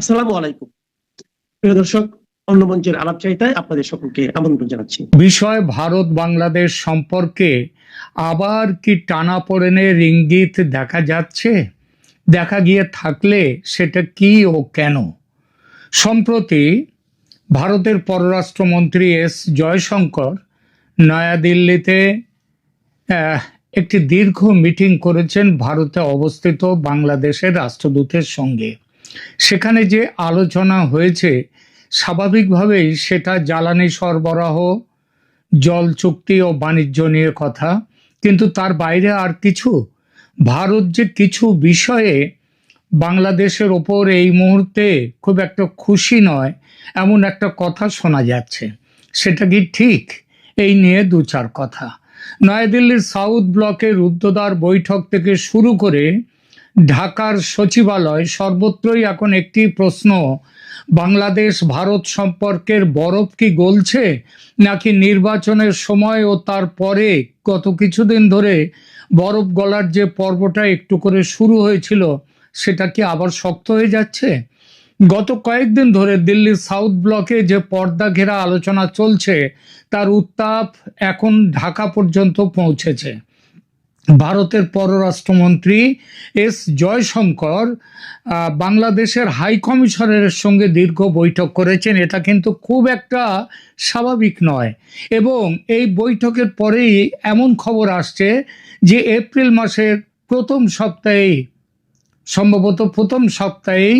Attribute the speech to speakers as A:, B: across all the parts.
A: আসসালামু আলাইকুম প্রিয় দর্শক, অন্য মঞ্চের আলাপচারিতায় আপনাদের সকলকে আমন্ত্রণ জানাচ্ছি।
B: বিষয় ভারত বাংলাদেশ সম্পর্কে আবার কি টানাপোড়েনের ইঙ্গিত দেখা যাচ্ছে? দেখা গিয়ে থাকলে সেটা কি ও কেন? সম্প্রতি ভারতের পররাষ্ট্রমন্ত্রী এস জয়শঙ্কর নয়াদিল্লিতে একটি দীর্ঘ মিটিং করেছেন ভারতে অবস্থিত বাংলাদেশের রাষ্ট্রদূতের সঙ্গে। সেখানে যে আলোচনা হয়েছে স্বাভাবিকভাবেই সেটা জ্বালানি সরবরাহ, জল চুক্তি ও বাণিজ্য নিয়ে কথা, কিন্তু তার বাইরে আর কিছু? ভারত যে কিছু বিষয়ে বাংলাদেশের ওপর এই মুহূর্তে খুব একটা খুশি নয় এমন একটা কথা শোনা যাচ্ছে। সেটা কি ঠিক? এই নিয়ে দু চার কথা। নয়াদিল্লির সাউথ ব্লকের রুদ্ধদ্বার বৈঠক থেকে শুরু করে ঢাকার সচিবালয় সর্বত্রই এখন একটি প্রশ্ন: বাংলাদেশ ভারত সম্পর্কের বরফ কি গলছে, নাকি নির্বাচনের সময় ও তারপরে গত কিছুদিন ধরে বরফ গলার যে পর্বটা একটু করে শুরু হয়েছিল সেটা কি আবার শক্ত হয়ে যাচ্ছে? গত কয়েকদিন ধরে দিল্লির সাউথ ব্লকে যে পর্দা ঘেরা আলোচনা চলছে তার উত্তাপ এখন ঢাকা পর্যন্ত পৌঁছেছে। ভারতের পররাষ্ট্রমন্ত্রী এস জয়শঙ্কর বাংলাদেশের হাই কমিশনারের সঙ্গে দীর্ঘ বৈঠক করেছেন। এটা কিন্তু খুব একটা স্বাভাবিক নয়, এবং এই বৈঠকের পরেই এমন খবর আসছে যে এপ্রিল মাসের সম্ভবত প্রথম সপ্তাহেই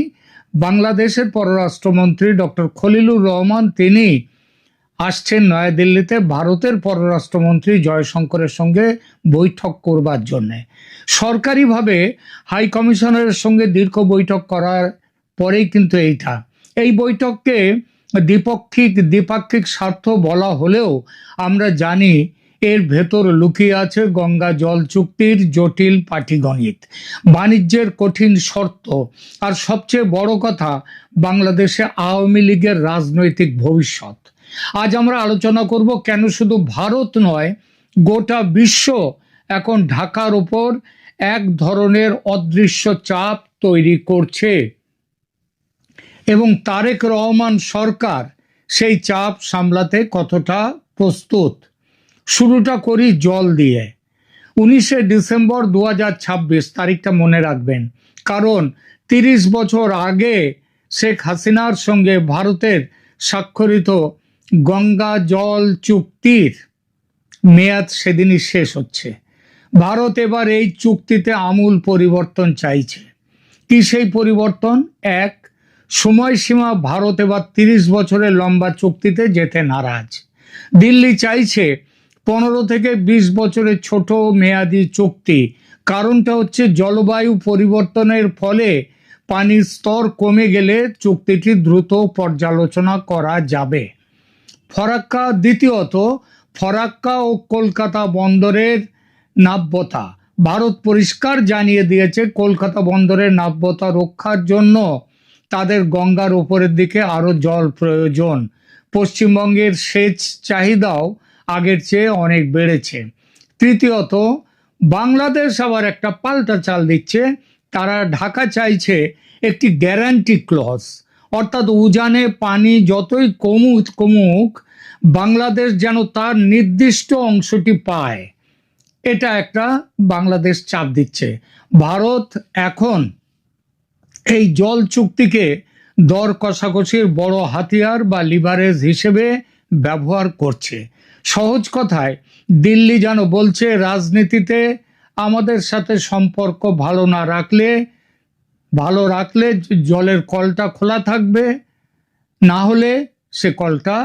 B: বাংলাদেশের পররাষ্ট্রমন্ত্রী ডক্টর খলিলুর রহমান তিনি আসছেন নয়াদিল্লিতে ভারতের পররাষ্ট্রমন্ত্রী জয়শঙ্করের সঙ্গে বৈঠক করবার জন্যে। সরকারিভাবে হাই কমিশনারের সঙ্গে দীর্ঘ বৈঠক করার পরেই কিন্তু এই বৈঠককে দ্বিপাক্ষিক স্বার্থ বলা হলেও আমরা জানি এর ভেতর লুকিয়ে আছে গঙ্গা জল চুক্তির জটিল পাটিগণিত, বাণিজ্যের কঠিন শর্ত, আর সবচেয়ে বড় কথা বাংলাদেশে আওয়ামী লীগের রাজনৈতিক ভবিষ্যৎ। আজ আমরা আলোচনা করব কেন শুধু ভারত নয়, গোটা বিশ্ব এখন ঢাকার উপর এক ধরনের অদৃশ্য চাপ তৈরি করছে এবং তারেক রহমান সরকার সেই চাপ সামলাতে কতটা প্রস্তুত। শুরুটা করি জল দিয়ে। 19শে ডিসেম্বর 2026 তারিখটা মনে রাখবেন, কারণ 30 বছর আগে শেখ হাসিনার সঙ্গে ভারতের স্বাক্ষরিত গঙ্গা জল চুক্তির মেয়াদ সেদিনই শেষ হচ্ছে। ভারত এবার এই চুক্তিতে আমূল পরিবর্তন চাইছে। কি সেই পরিবর্তন? এক, সময়সীমা ভারত এবার 30 বছরের লম্বা চুক্তিতে যেতে নারাজ। দিল্লি চাইছে 15 থেকে 20 বছরের ছোট মেয়াদি চুক্তি। কারণটা হচ্ছে জলবায়ু পরিবর্তনের ফলে পানির স্তর কমে গেলে চুক্তিটি দ্রুত পর্যালোচনা করা যাবে। দ্বিতীয়ত, ফরাক্কা ও কলকাতা বন্দরের নাব্যতা। ভারত পরিষ্কার জানিয়ে দিয়েছে কলকাতা বন্দরের নাব্যতা রক্ষার জন্য তাদের গঙ্গার উপরের দিকে আরো জল প্রয়োজন। পশ্চিমবঙ্গের সেচ চাহিদাও আগের চেয়ে অনেক বেড়েছে। তৃতীয়ত, বাংলাদেশ আবার একটা পাল্টা চাল দিচ্ছে। তারা ঢাকা চাইছে একটি গ্যারান্টি ক্লজ, অর্থাৎ উজানে পানি যতই কমুক বাংলাদেশ যেন তার নির্দিষ্ট অংশটি পায়। এটা একটা বাংলাদেশ চাপ দিচ্ছে। ভারত এখন এই জল চুক্তিকে দর কষাকষির বড় হাতিয়ার বা লিভারেজ হিসেবে ব্যবহার করছে। সহজ কথায় দিল্লি যেন বলছে, রাজনীতিতে আমাদের সাথে সম্পর্ক ভালো রাখলে জলের কলটা খোলা থাকবে, না হলে সে কলটা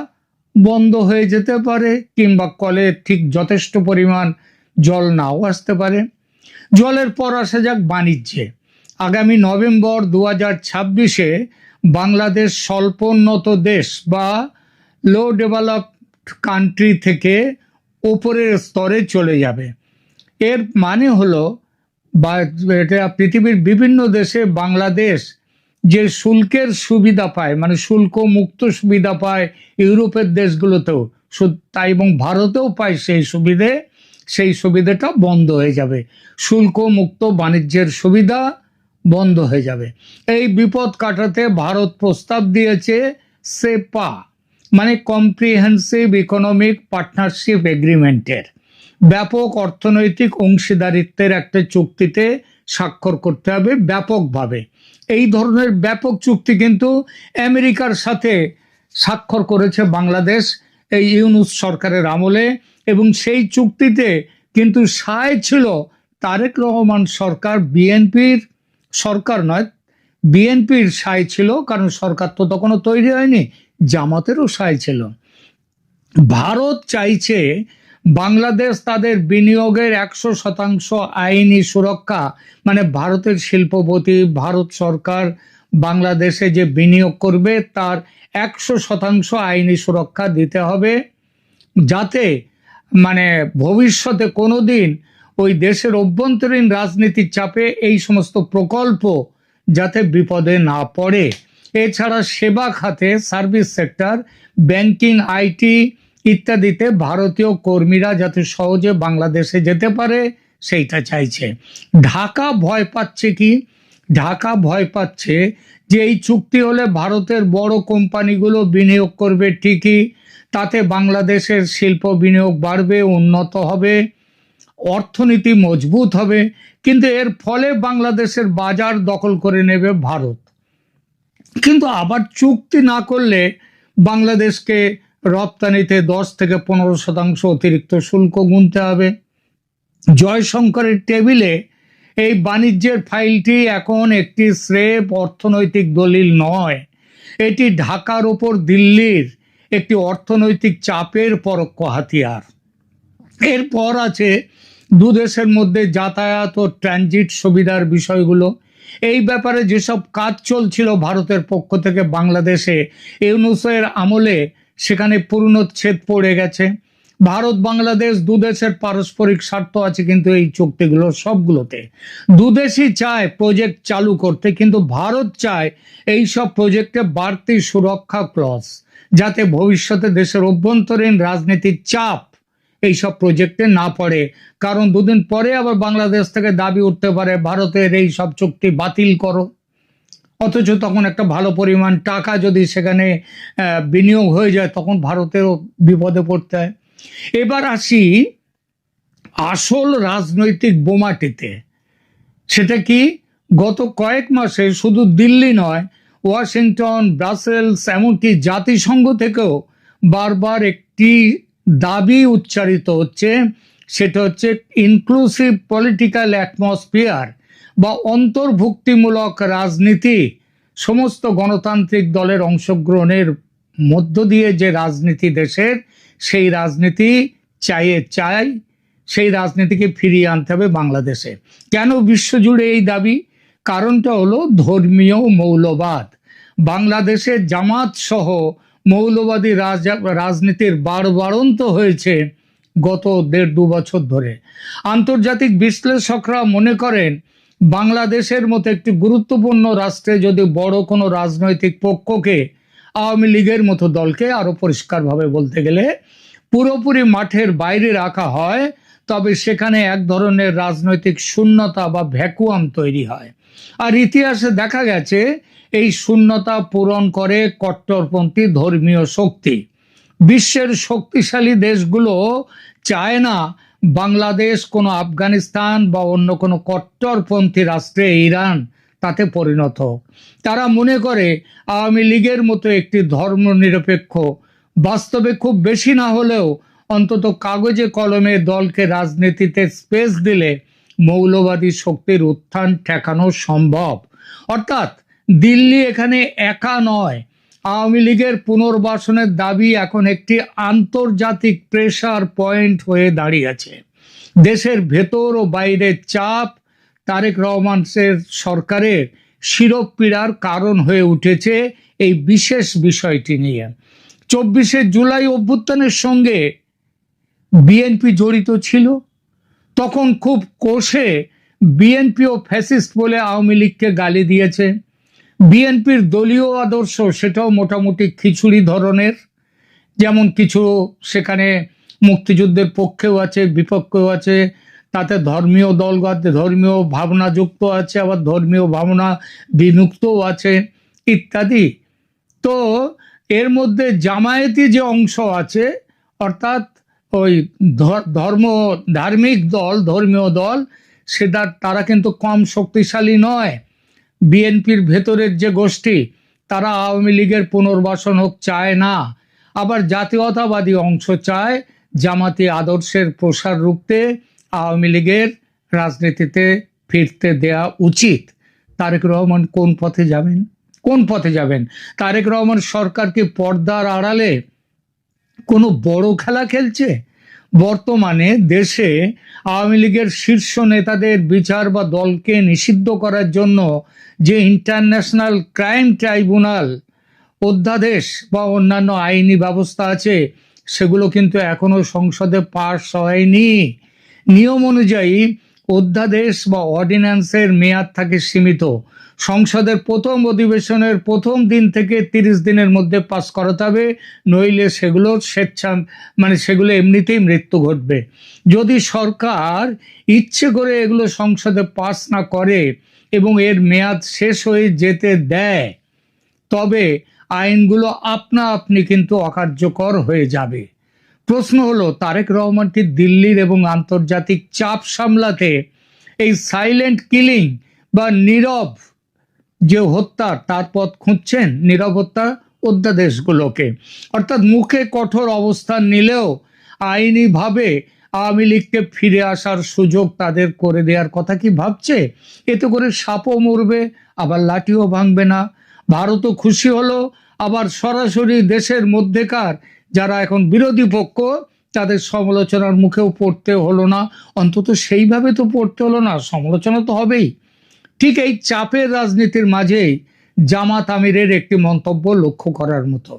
B: বন্ধ হয়ে যেতে পারে, কিংবা কলে ঠিক যথেষ্ট পরিমাণ জল নাও আসতে পারে। জলের পর আসা যাক বাণিজ্যে। আগামী নভেম্বর 2026-এ বাংলাদেশ স্বল্পোন্নত দেশ বা লো ডেভেলপড কান্ট্রি থেকে ওপরের স্তরে চলে যাবে। এর মানে হলো এটা পৃথিবীর বিভিন্ন দেশে বাংলাদেশ যে শুল্কের সুবিধা পায়, মানে শুল্ক মুক্ত সুবিধা পায় ইউরোপের দেশগুলোতেও, তাই এবং ভারতেও পায় সেই সুবিধাটা বন্ধ হয়ে যাবে। শুল্ক মুক্ত বাণিজ্যের সুবিধা বন্ধ হয়ে যাবে। এই বিপদ কাটাতে ভারত প্রস্তাব দিয়েছে সেপা, মানে কম্প্রিহেন্সিভ ইকোনমিক পার্টনারশিপ এগ্রিমেন্টের, ব্যাপক অর্থনৈতিক অংশীদারিত্বের একটা চুক্তিতে স্বাক্ষর করতে হবে ব্যাপকভাবে। এই ধরনের ব্যাপক চুক্তি কিন্তু আমেরিকার সাথে স্বাক্ষর করেছে বাংলাদেশ এই ইউনূস সরকারের আমলে, এবং সেই চুক্তিতে কিন্তু সায় ছিল তারেক রহমান সরকার, বিএনপির সরকার নয়, বিএনপির সায় ছিল, কারণ সরকার তো তখনও তৈরি হয়নি, জামাতেরও সায় ছিল। ভারত চাইছে বাংলাদেশ তাদের বিনিয়োগের 100% আইনি সুরক্ষা, মানে ভারতের শিল্পপতি, ভারত সরকার বাংলাদেশে যে বিনিয়োগ করবে তার 100% আইনি সুরক্ষা দিতে হবে, যাতে মানে ভবিষ্যতে কোনোদিন ওই দেশের অভ্যন্তরীণ রাজনীতির চাপে এই সমস্ত প্রকল্প যাতে বিপদে না পড়ে। এছাড়া সেবা খাতে, সার্ভিস সেক্টর, ব্যাংকিং, আইটি ইত্যাদিতে ভারতীয় কর্মীরা যাতে সহজে বাংলাদেশে যেতে পারে সেইটা চাইছে। ঢাকা ভয় পাচ্ছে কি? ঢাকা ভয় পাচ্ছে যে এই চুক্তি হলে ভারতের বড় কোম্পানিগুলো বিনিয়োগ করবে ঠিকই, তাতে বাংলাদেশের শিল্প বিনিয়োগ বাড়বে, উন্নত হবে, অর্থনীতি মজবুত হবে, কিন্তু এর ফলে বাংলাদেশের বাজার দখল করে নেবে ভারত। কিন্তু আবার চুক্তি না করলে বাংলাদেশকে রপ্তানিতে 10 থেকে 15% অতিরিক্ত শুল্ক গুনতে হবে। জয়শঙ্করের টেবিলে এই বাণিজ্যের ফাইলটি এখন একটি স্রেফ অর্থনৈতিক দলিল নয়, এটি ঢাকার ওপর দিল্লির একটি অর্থনৈতিক চাপের পরোক্ষ হাতিয়ার। এরপর আছে দু দেশের মধ্যে যাতায়াত ও ট্রানজিট সুবিধার বিষয়গুলো। এই ব্যাপারে যেসব কাজ চলছিল ভারতের পক্ষ থেকে বাংলাদেশে ইউনূসের আমলে, সেখানে পূর্ণচ্ছেদ পড়ে গেছে। ভারত বাংলাদেশ দু দেশের পারস্পরিক স্বার্থ আছে কিন্তু এই চুক্তিগুলো সবগুলোতে। দুদেশই চায় প্রজেক্ট চালু করতে, কিন্তু ভারত চায় এই সব প্রজেক্টে বাড়তি সুরক্ষা ক্লজ, যাতে ভবিষ্যতে দেশের অভ্যন্তরীণ রাজনীতির চাপ এইসব প্রজেক্টে না পড়ে। কারণ দুদিন পরে আবার বাংলাদেশ থেকে দাবি উঠতে পারে ভারতের এই সব চুক্তি বাতিল করো, অথচ তখন একটা ভালো পরিমাণ টাকা যদি সেখানে বিনিয়োগ হয়ে যায় তখন ভারতেরও বিপদে পড়তে হয়। এবার আসি আসল রাজনৈতিক বোমাটিতে। সেটা কি? গত কয়েক মাসে শুধু দিল্লি নয়, ওয়াশিংটন, ব্রাসেলস, এমনকি জাতিসংঘ থেকেও বারবার একটি দাবি উচ্চারিত হচ্ছে, সেটা হচ্ছে ইনক্লুসিভ পলিটিক্যাল অ্যাটমসফিয়ার বা অন্তর্ভুক্তিমূলক রাজনীতি। সমস্ত গণতান্ত্রিক দলের অংশগ্রহণের মধ্য দিয়ে যে রাজনীতি দেশের, সেই রাজনীতি চাই সেই রাজনীতিকে ফিরিয়ে আনতে হবে বাংলাদেশে। কেন বিশ্বজুড়ে এই দাবি? কারণটা হলো ধর্মীয় মৌলবাদ। বাংলাদেশে জামাত সহ মৌলবাদী রাজনীতির বাড়বাড়ন্ত হয়েছে গত 1.5-2 বছর ধরে। আন্তর্জাতিক বিশ্লেষকরা মনে করেন বাংলাদেশের মতো একটি গুরুত্বপূর্ণ রাষ্ট্রে যদি বড় কোনো রাজনৈতিক পক্ষকে, আওয়ামী লীগের মতো দলকে, আরো পরিষ্কারভাবে বলতে গেলে পুরোপুরি মাঠের বাইরে রাখা হয়, তবে সেখানে এক ধরনের রাজনৈতিক শূন্যতা বা ভ্যাকুয়াম তৈরি হয়। আর ইতিহাসে দেখা গেছে এই শূন্যতা পূরণ করে কট্টরপন্থী ধর্মীয় শক্তি। বিশ্বের শক্তিশালী দেশগুলো চায় না বাংলাদেশ কোনো আফগানিস্তান বা অন্য কোনো কট্টরপন্থী রাষ্ট্রে, ইরান, তাতে পরিণত হোক। তারা মনে করে আওয়ামী লীগের মতো একটি ধর্মনিরপেক্ষ, বাস্তবে খুব বেশি না হলেও অন্তত কাগজে কলমে দলকে রাজনীতিতে স্পেস দিলে মৌলবাদী শক্তির উত্থান ঠেকানো সম্ভব। অর্থাৎ দিল্লি এখানে একা নয়। আওয়ামী লীগের পুনর্বাসনের দাবি এখন একটি আন্তর্জাতিক প্রেসার পয়েন্ট হয়ে দাঁড়িয়েছে। দেশের ভেতর ও বাইরের চাপ তারেক রহমানের সরকারের শিরোপীড়ার কারণ হয়ে উঠেছে এই বিশেষ বিষয়টি নিয়ে। 24শে জুলাই অভ্যুত্থানের সঙ্গে বিএনপি জড়িত ছিল। তখন খুব কষে বিএনপি ও ফ্যাসিস্ট বলে আওয়ামী লীগকে গালি দিয়েছে। বিএনপির দলীয় আদর্শ সেটাও মোটামুটি খিচুড়ি ধরনের, যেমন কিছু সেখানে মুক্তিযুদ্ধের পক্ষেও আছে, বিপক্ষেও আছে, তাতে ধর্মীয় দলগত ধর্মীয় ভাবনা যুক্ত আছে, আবার ধর্মীয় ভাবনা বিমুক্তও আছে ইত্যাদি। তো এর মধ্যে জামায়াতি যে অংশ আছে, অর্থাৎ ওই ধার্মিক দল, ধর্মীয় দল, তারা কিন্তু কম শক্তিশালী নয়। বিএনপির ভেতরের যে গোষ্ঠী, তারা আওয়ামী লীগের পুনর্বাসন হোক চায় না, আবার জাতীয়তাবাদী অংশ চায় জামাতি আদর্শের প্রসার রুখতে আওয়ামী লীগের রাজনীতিতে ফিরতে দেয়া উচিত। তারেক রহমান কোন পথে যাবেন? কোন পথে যাবেন? তারেক রহমান সরকার কি পর্দার আড়ালে কোনো বড় খেলা খেলছে? বর্তমানে দেশে আওয়ামী লীগের শীর্ষ নেতাদের বিচার বা দলকে নিষিদ্ধ করার জন্য যে ইন্টারন্যাশনাল ক্রাইম ট্রাইব্যুনাল অধ্যাদেশ বা অন্যান্য আইনি ব্যবস্থা আছে, সেগুলো কিন্তু এখনো সংসদে পাস হয়নি। নিয়ম অনুযায়ী অধ্যাদেশ বা অর্ডিন্যান্সের মেয়াদ থাকে সীমিত। সংসদের প্রথম অধিবেশনের প্রথম দিন থেকে 30 দিনের মধ্যে পাস করাতে হবে, নইলে সেগুলো সেগুলো এমনিতেই মৃত্যু ঘটবে। যদি সরকার ইচ্ছে করে এগুলো সংসদে পাস না করে এবং এর মেয়াদ শেষ হয়ে যেতে দেয়, তবে আইনগুলো আপনা আপনি কিন্তু অকার্যকর হয়ে যাবে। প্রশ্ন হলো, তারেক রহমান কি দিল্লির এবং আন্তর্জাতিক চাপ সামলাতে এই সাইলেন্ট কিলিং বা নীরব যে হত্যা, তার পথ খুঁজছেন? নীরব হত্যা অধ্যাদেশগুলোকে, অর্থাৎ মুখে কঠোর অবস্থান নিলেও আইনিভাবে আওয়ামী লীগকে ফিরে আসার সুযোগ তাদের করে দেওয়ার কথা কি ভাবছে? এতে করে সাপও মরবে, আবার লাঠিও ভাঙবে না। ভারতও খুশি হলো, আবার সরাসরি দেশের মধ্যেকার যারা এখন বিরোধী পক্ষ, তাদের সমালোচনার মুখেও পড়তে হলো না। অন্তত সেইভাবে তো পড়তে হলো না, সমালোচনা তো হবেই। ঠিক এই চাপের রাজনীতির মাঝেই জামাত আমিরের একটি মন্তব্য লক্ষ্য করার মতো।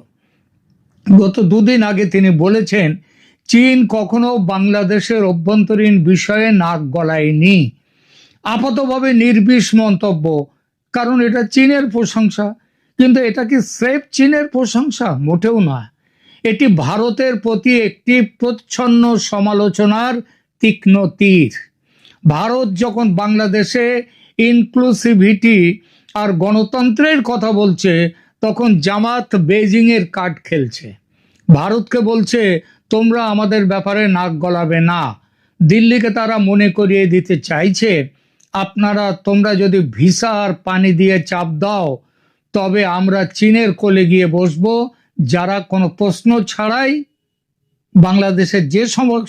B: গত 2 দিন আগে তিনি বলেছেন, চীন কখনো বাংলাদেশের অভ্যন্তরীণ বিষয়ে নাক গলায়নি। আপাতভাবে নির্বিষ মন্তব্য, কারণ এটা চীনের প্রশংসা। কিন্তু এটা কি স্রেফ চীনের প্রশংসা? মোটেও নয়। এটি ভারতের প্রতি একটি প্রচ্ছন্ন সমালোচনার তীক্ষ্ণ তীর। ভারত যখন বাংলাদেশে ইনক্লুসিভিটি আর গণতন্ত্রের কথা বলছে, তখন জামাত বেজিং এর কার্ড খেলছে। ভারতকে বলছে, তোমরা আমাদের ব্যাপারে নাক গলাবে না। দিল্লিকে তারা মনে করিয়ে দিতে চাইছে, তোমরা যদি ভিসা আর পানি দিয়ে চাপ দাও, তবে আমরা চীনের কোলে গিয়ে বসবো, যারা কোনো প্রশ্ন ছাড়াই বাংলাদেশের যে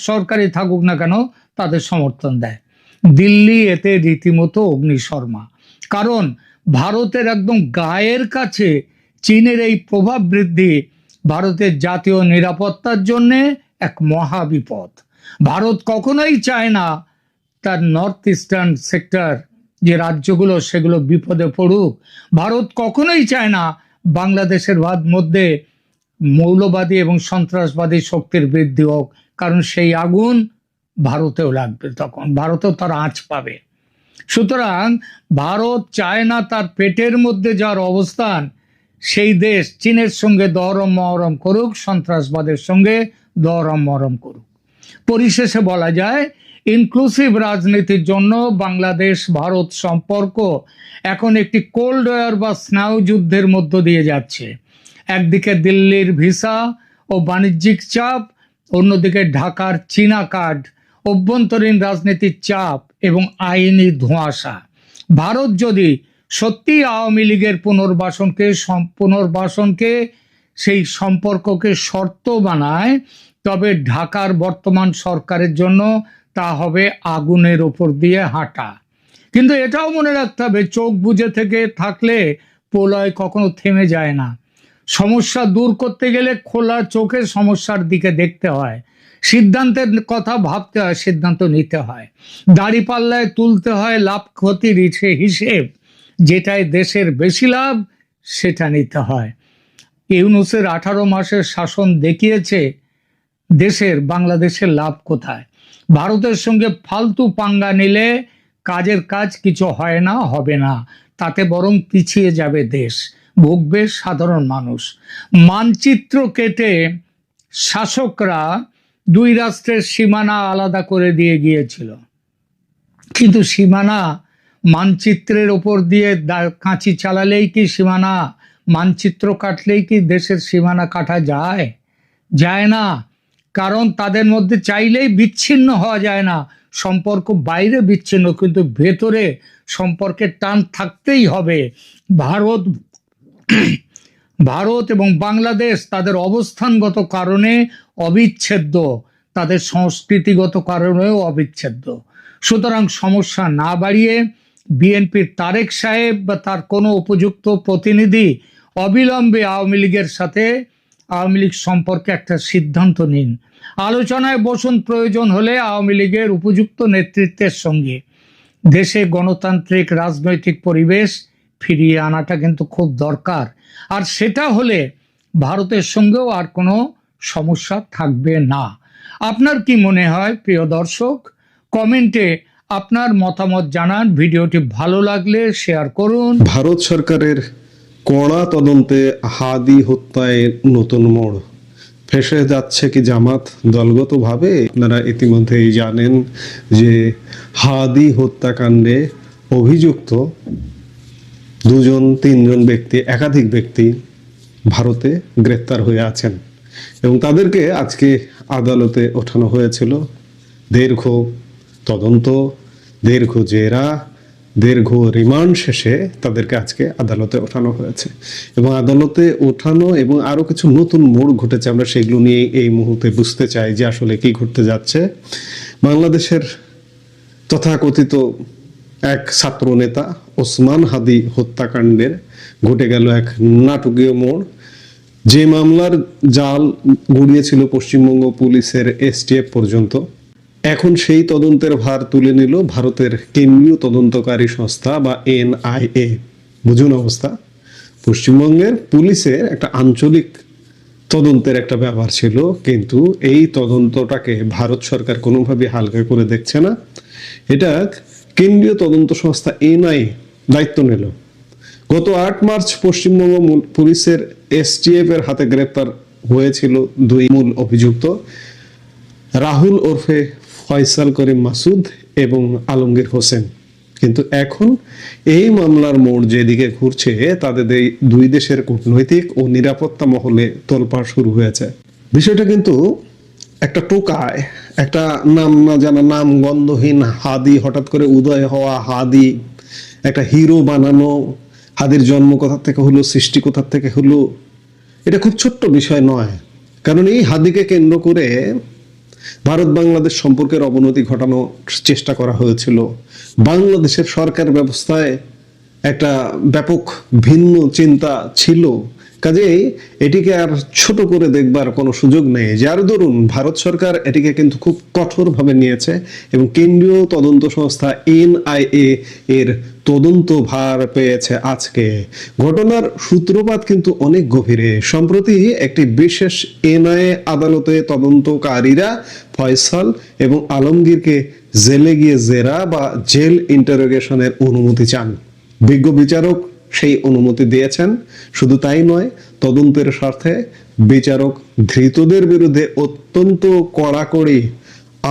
B: সরকারি থাকুক না কেন তাদের সমর্থন দেয়। দিল্লি এতে রীতিমতো অগ্নিশর্মা, কারণ ভারতের একদম গায়ের কাছে চীনের এই প্রভাব বৃদ্ধি ভারতের জাতীয় নিরাপত্তার জন্য এক মহা বিপদ। ভারত কখনোই চায় না তার নর্থ ইস্টার্ন সেক্টর যে রাজ্যগুলো, সেগুলো বিপদে পড়ুক। ভারত কখনোই চায় না বাংলাদেশের মধ্যে মৌলবাদী এবং সন্ত্রাসবাদী শক্তির বৃদ্ধি হোক, কারণ সেই আগুন ভারতেও লাগবে, তখন ভারতেও তার আঁচ পাবে। সুতরাং ভারত চায় না তার পেটের মধ্যে যার অবস্থান, সেই দেশ চীনের সঙ্গে দরম মহরম করুক, সন্ত্রাসবাদের সঙ্গে দরম মহরম করুক। পরিশেষে বলা যায়, ইনক্লুসিভ রাজনীতির জন্য বাংলাদেশ ভারত সম্পর্ক এখন একটি কোল্ড ওয়ার বা স্নায়ু যুদ্ধের মধ্য দিয়ে যাচ্ছে। একদিকে দিল্লির ভিসা ও বাণিজ্যিক চাপ, অন্যদিকে ঢাকার চীনা কার্ড, অভ্যন্তরীণ রাজনীতির চাপ এবং আইনি ধোঁয়াশা। ভারত যদি সত্যি আওয়ামী লীগের পুনর্বাসনকে সেই সম্পর্ককে শর্ত বানায়, তবে ঢাকার বর্তমান সরকারের জন্য তা হবে আগুনের উপর দিয়ে হাঁটা। কিন্তু এটাও মনে রাখতে হবে, চোখ বুজে থেকে থাকলে প্রলয় কখনো থেমে যায় না। সমস্যা দূর করতে গেলে খোলা চোখে সমস্যার দিকে দেখতে হয়, সিদ্ধান্তের কথা ভাবতে হয়, সিদ্ধান্ত নিতে হয়, দাঁড়িপাল্লায় তুলতে হয় লাভ ক্ষতির হিসেব, যেটাই দেশের বেশি লাভ সেটা নিতে হয়। ইউনূসের 18 মাসের শাসন দেখিয়েছে বাংলাদেশের লাভ কোথায়। ভারতের সঙ্গে ফালতু পাঙ্গা নিলে কাজের কাজ কিছু হয় না, হবে না, তাতে বরং পিছিয়ে যাবে দেশ, ভুগবে সাধারণ মানুষ। মানচিত্র কেটে শাসকরা 2 রাষ্ট্রের সীমানা আলাদা করে দিয়ে গিয়েছিল। কিন্তু সীমানা মানচিত্রের ওপর দিয়ে কাঁচি চালালেই কি সীমানা, মানচিত্র কাটলেই কি দেশের সীমানা কাটা যায়? যায় না। কারণ তাদের মধ্যে চাইলেই বিচ্ছিন্ন হওয়া যায় না। সম্পর্ক বাইরে বিচ্ছিন্ন, কিন্তু ভেতরে সম্পর্কের টান থাকতেই হবে। ভারত এবং বাংলাদেশ তাদের অবস্থানগত কারণে অবিচ্ছেদ্য, তাদের সংস্কৃতিগত কারণেও অবিচ্ছেদ্য। সুতরাং সমস্যা না বাড়িয়ে বিএনপির তারেক সাহেব বা তার কোনো উপযুক্ত প্রতিনিধি অবিলম্বে আওয়ামী লীগের সাথে আওয়ামী লীগ সম্পর্কে একটা সিদ্ধান্ত নিন। আলোচনায় বসুন, প্রয়োজন হলে আওয়ামী লীগের উপযুক্ত নেতৃত্বের সঙ্গে। দেশে গণতান্ত্রিক রাজনৈতিক পরিবেশ ফিরিয়ে আনাটা কিন্তু খুব দরকার। আর সেটা হলে ভারতের সঙ্গেও আর কোনো সমস্যা থাকবে না। আপনার কি মনে হয় প্রিয় দর্শক? কমেন্টে আপনার মতামত জানান। ভিডিওটি ভালো লাগলে শেয়ার করুন।
C: ভারত সরকারের কড়া তদন্তে হাদি হত্যায় নতুন মোড়। ফেঁসে যাচ্ছে কি জামাত দলগতভাবে? আপনারা ইতিমধ্যেই জানেন যে হাদি হত্যাকাণ্ডে অভিযুক্ত তিনজন ব্যক্তি, একাধিক ব্যক্তি ভারতে গ্রেপ্তার হয়ে আছেন এবং তাদেরকে আজকে আদালতে ওঠানো হয়েছিল। দীর্ঘ তদন্ত, দীর্ঘ জেরা, দীর্ঘ রিমান্ড শেষে তাদেরকে আজকে আদালতে ওঠানো হয়েছে এবং আদালতে ওঠানো এবং আরো কিছু নতুন মোড় ঘটেছে। আমরা সেগুলো নিয়ে এই মুহূর্তে বুঝতে চাই যে আসলে কি ঘটতে যাচ্ছে। বাংলাদেশের তথাকথিত এক ছাত্র নেতা ওসমান হাদি হত্যাকাণ্ডের ঘটে গেল এক নাটকীয় মোড়। যে মামলার জাল গড়িয়েছিল পশ্চিমবঙ্গ পুলিশের এসটিএফ পর্যন্ত, এখন সেই তদন্তের ভার তুলে নিল ভারতের কেন্দ্রীয় তদন্তকারী সংস্থা বা এনআইএ। বুঝুন অবস্থা। পশ্চিমবঙ্গের পুলিশের একটা আঞ্চলিক তদন্তের একটা ব্যাপার ছিল, কিন্তু এই তদন্তটাকে ভারত সরকার কোনোভাবে হালকা করে দেখছে না। এটা কেন্দ্রীয় তদন্ত সংস্থা এনআইএ দায়িত্ব নিল। গত 8 মার্চ পশ্চিমবঙ্গ পুলিশের এসটিএফ এর হাতে গ্রেপ্তার হয়েছিল দুই মূল অভিযুক্ত, রাহুল ওরফে ফয়সাল করিম মাসুদ এবং আলমগীর হোসেন। কিন্তু এখন এই মামলার মোড় যেদিকে ঘুরছে, তাদের দুই দেশের কূটনৈতিক ও নিরাপত্তা মহলে তোলপাড় শুরু হয়েছে। বিষয়টা কিন্তু একটা টোকায়, একটা নাম না জানা, নাম গন্ধহীন হাদি, হঠাৎ করে উদয় হওয়া হাদি, একটা হিরো বানানো। হাদির জন্ম কোথা থেকে হলো, সৃষ্টি কোথা থেকে হলো, এটা খুব ছোট্ট বিষয় নয়। কারণ এই হাদিকে কেন্দ্র করে ভারত বাংলাদেশ সম্পর্কের অবনতি ঘটানোর চেষ্টা করা হয়েছিল। বাংলাদেশের সরকার ব্যবস্থায় একটা ব্যাপক ভিন্ন চিন্তা ছিল। কাজেই এটিকে আর ছোট করে দেখবার কোনো সুযোগ নেই, যার দরুন ভারত সরকার এটিকে কিন্তু খুব কঠোরভাবে নিয়েছে এবং কেন্দ্রীয় তদন্ত সংস্থা এনআইএ এর তদন্ত ভার পেয়েছে আজকে। ঘটনার সূত্রপাত কিন্তু অনেক গভীরে। সম্প্রতি একটি বিশেষ এনআইএ আদালতে তদন্তকারীরা ফয়সাল এবং আলমগীরকে জেলে গিয়ে জেরা বা জেল ইন্টারোগেশনের অনুমতি চান। বিজ্ঞ বিচারক সেই অনুমতি দিয়েছেন। শুধু তাই নয়, তদন্তের স্বার্থে বিচারক ধৃতদের বিরুদ্ধে অত্যন্ত কড়াকড়ি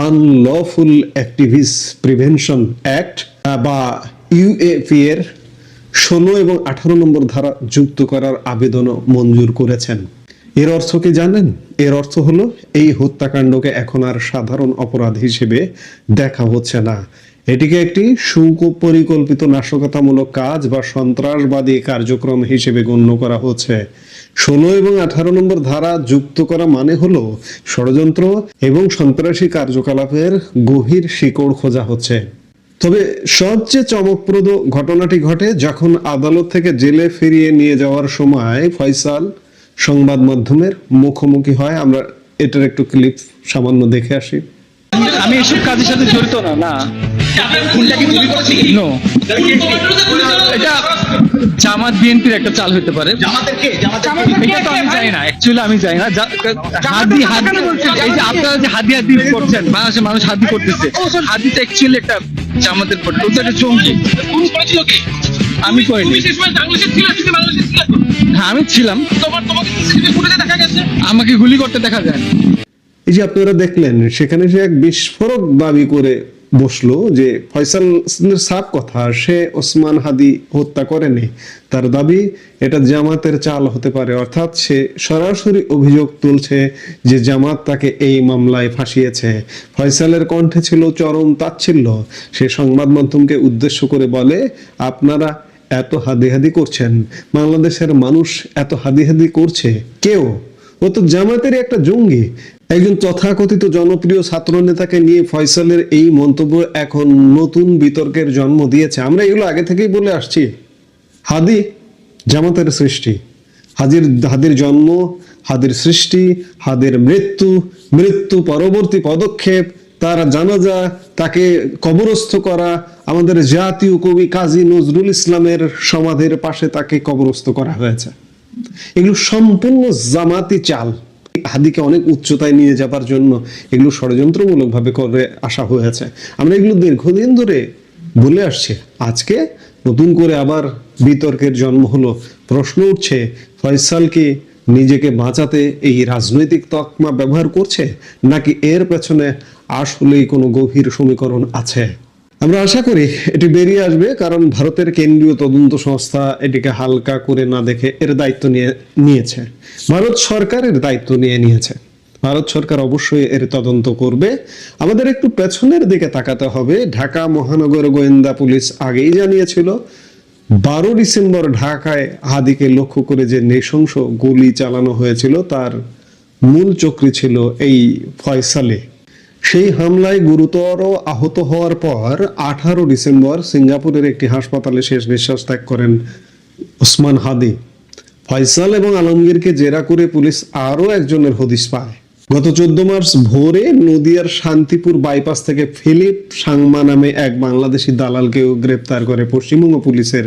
C: আনলফুল অ্যাক্টিভিস্ট প্রিভেনশন অ্যাক্ট বা ইউএপি এর 16 এবং 18 নম্বর ধারা যুক্ত করার আবেদনও মঞ্জুর করেছেন। এর অর্থ কি জানেন? এর অর্থ হলো এই হত্যাকাণ্ডকে এখন আর সাধারণ অপরাধ হিসেবে দেখা হচ্ছে না। এটিকে একটি সুপরিকল্পিত নাশকতামূলক কাজ বা সন্ত্রাসবাদী কার্যক্রম হিসেবে গণ্য করা হচ্ছে। 16 এবং 18 নম্বর ধারা যুক্ত করা মানে হলো ষড়যন্ত্র এবং সন্ত্রাসী কার্যকলাপের গভীর শিকড় খোঁজা হচ্ছে। তবে সবচেয়ে চমকপ্রদ ঘটনাটি ঘটে যখন আদালত থেকে জেলে ফিরিয়ে নিয়ে যাওয়ার সময় ফয়সাল সংবাদ মাধ্যমের মুখোমুখি হয়। আমরা এটার একটু ক্লিপ সামান্য দেখে আসি।
D: আমি এসব কাজের সাথে জড়িত না। নো, এটা জামাত বিএনপির একটা চাল হতে পারে। এটা তো আমি জানি না, অ্যাকচুয়ালি আমি জানি না। হাদি এই যে আপনারা যে হাদি করছেন, বাংলাদেশের মানুষ হাদি করতেছে, হাদিটা অ্যাকচুয়ালি একটা জামাতের পর, ওটা একটা জঙ্গি। আমি করিনি। হ্যাঁ, আমি ছিলাম। আমাকে গুলি করতে দেখা যায়।
C: এই যে আপনারা দেখলেন, সেখানে সে এক বিস্ফোরক দাবি করে বসলো যে ফয়সালের সাফ কথা, সে ওসমান হাদি হত্যা করেনি। তার দাবি এটা জামাতের চাল হতে পারে, অর্থাৎ সে সরাসরি অভিযোগ তুলছে যে জামাত তাকে এই মামলায় ফাঁসিয়েছে। ফয়সালের কণ্ঠে ছিল চরম তাচ্ছিল্য। সে সংবাদ মাধ্যমকে উদ্দেশ্য করে বলে, আপনারা এত হাদিহাদি করছেন, বাংলাদেশের মানুষ এত হাদিহাদি করছে, কেউ? ও তো জামাতের একটা জঙ্গি। একজন তথাকথিত জনপ্রিয় ছাত্র নেতাকে নিয়ে ফয়সালের এই মন্তব্য এখন নতুন বিতর্কের জন্ম দিয়েছে। আমরা এগুলো আগে থেকেই বলে আসছি। হাদি জামাতের সৃষ্টি, হাদির জন্ম, হাদির সৃষ্টি, হাদির মৃত্যু, মৃত্যু পরবর্তী পদক্ষেপ, তার জানাজা, তাকে কবরস্থ করা, আমাদের জাতীয় কবি কাজী নজরুল ইসলামের সমাধির পাশে তাকে কবরস্থ করা হয়েছে। এগুলো সম্পূর্ণ জামাতি চাল। হাদিকে অনেক উচ্চতায় নিয়ে যাবার জন্য এগুলো ষড়যন্ত্রমূলক ভাবে করে আসা হয়েছে। আমরা এগুলো দীর্ঘদিন ধরে বলে আসছি। আজকে নতুন করে আবার বিতর্কের জন্ম হলো। প্রশ্ন উঠছে, ফয়সাল কি নিজেকে বাঁচাতে এই রাজনৈতিক তকমা ব্যবহার করছে, নাকি এর পেছনে আসলেই কোনো গভীর সমীকরণ আছে? আমরা আশা করি এটি বেরিয়ে আসবে, কারণ ভারতের কেন্দ্রীয় তদন্ত সংস্থা এটিকে হালকা করে না দেখে এর দায়িত্ব নিয়েছে। ভারত সরকার এর দায়িত্ব নিয়েছে। ভারত সরকার অবশ্যই এর তদন্ত করবে। আমাদের একটু পেছনের দিকে তাকাতে হবে। ঢাকা মহানগর গোয়েন্দা পুলিশ আগেই জানিয়েছিল 12 ডিসেম্বর ঢাকায় হাদিকে লক্ষ্য করে যে নৃশংস গুলি চালানো হয়েছিল তার মূল চক্রী ছিল এই ফয়সালে। সেই হামলায় গুরুতর আহত হওয়ার পর 18 ডিসেম্বর সিঙ্গাপুরের একটি হাসপাতালে শেষ নিঃশ্বাস ত্যাগ করেন ওসমান হাদি। ফয়সাল এবং আলমগীরকে জেরা করে পুলিশ আরো একজনের হদিশ পায়। গত 14 মার্চ ভোরে নদিয়ার শান্তিপুর বাইপাস থেকে ফিলিপ সাংমা নামে এক বাংলাদেশি দালালকেও গ্রেপ্তার করে পশ্চিমবঙ্গ পুলিশের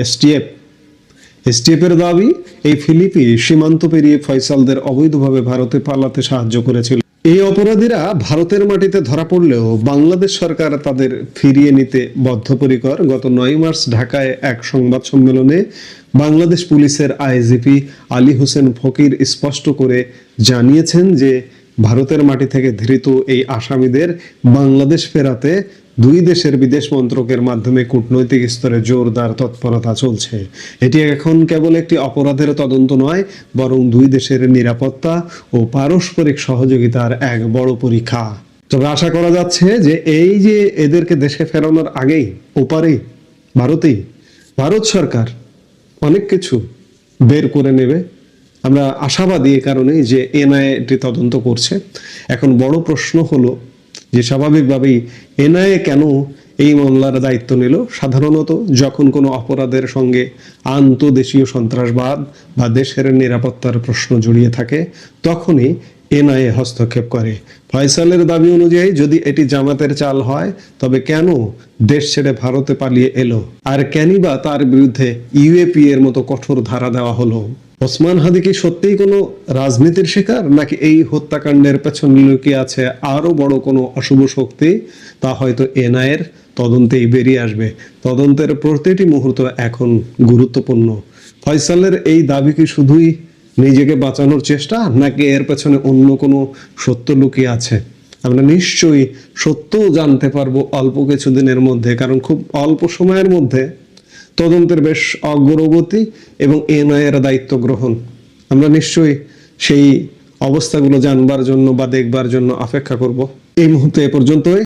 C: এসটিএফ এর দাবি, এই ফিলিপই সীমান্ত পেরিয়ে ফয়সালদের অবৈধভাবে ভারতে পালাতে সাহায্য করেছিল। এই অপরাধীরা ভারতের মাটিতে ধরা পড়লেও বাংলাদেশ সরকার তাদের ফিরিয়ে নিতে বদ্ধপরিকর। গত 9 মার্চ ঢাকায় এক সংবাদ সম্মেলনে বাংলাদেশ পুলিশের আইজিপি আলী হোসেন ফকির স্পষ্ট করে জানিয়েছেন যে ভারতের মাটি থেকে ধৃত এই আসামিদের বাংলাদেশ ফেরাতে দুই দেশের বিদেশ মন্ত্রকের মাধ্যমে কূটনৈতিক স্তরে জোরদার তৎপরতা চলছে। এটি এখন কেবল একটি অপরাধের তদন্ত নয়, বরং দুই দেশের নিরাপত্তা ও পারস্পরিক সহযোগিতার এক বড় পরীক্ষা। তবে আশা করা যাচ্ছে যে এই যে এদেরকে দেশে ফেরানোর আগেই ওপারেই ভারত সরকার অনেক কিছু বের করে নেবে। আমরা আশাবাদী এ কারণেই যে এনআইএ এটি তদন্ত করছে। এখন বড় প্রশ্ন হলো যে স্বাভাবিকভাবেই এনআইএ কেন এই মামলার দায়িত্ব নিল? সাধারণত যখন কোনো অপরাধের সঙ্গে আন্তদেশীয় সন্ত্রাসবাদ বা দেশের নিরাপত্তার প্রশ্ন জড়িয়ে থাকে তখনই এনআইএ হস্তক্ষেপ করে। ফয়সালের দাবি অনুযায়ী যদি এটি জামাতের চাল হয় তবে কেন দেশ ছেড়ে ভারতে পালিয়ে এলো, আর কেনই বা তার বিরুদ্ধে ইউএপি এর মতো কঠোর ধারা দেওয়া হলো? ওসমান হাদি কি সত্যিই কোনো রাজনীতির শিকার, নাকি এই হত্যাকাণ্ডের পেছনে লুকিয়ে আছে আরো বড় কোনো অশুভ শক্তি? তা হয়তো এনআইএর তদন্তেই বেরিয়ে আসবে। তদন্তের প্রতিটি মুহূর্ত এখন গুরুত্বপূর্ণ। ফয়সালের এই দাবি কি শুধুই নিজেকে বাঁচানোর চেষ্টা, নাকি এর পেছনে অন্য কোনো সত্য লুকিয়ে আছে? আমরা নিশ্চয়ই সত্য জানতে পারবো অল্প কিছুদিনের মধ্যে, কারণ খুব অল্প সময়ের মধ্যে তদন্তের বেশ অগ্রগতি এবং এনআইএর দায়িত্ব গ্রহণ। আমরা নিশ্চয়ই সেই অবস্থাগুলো জানবার জন্য বা দেখবার জন্য অপেক্ষা করব। এই মুহূর্তে এ পর্যন্তই।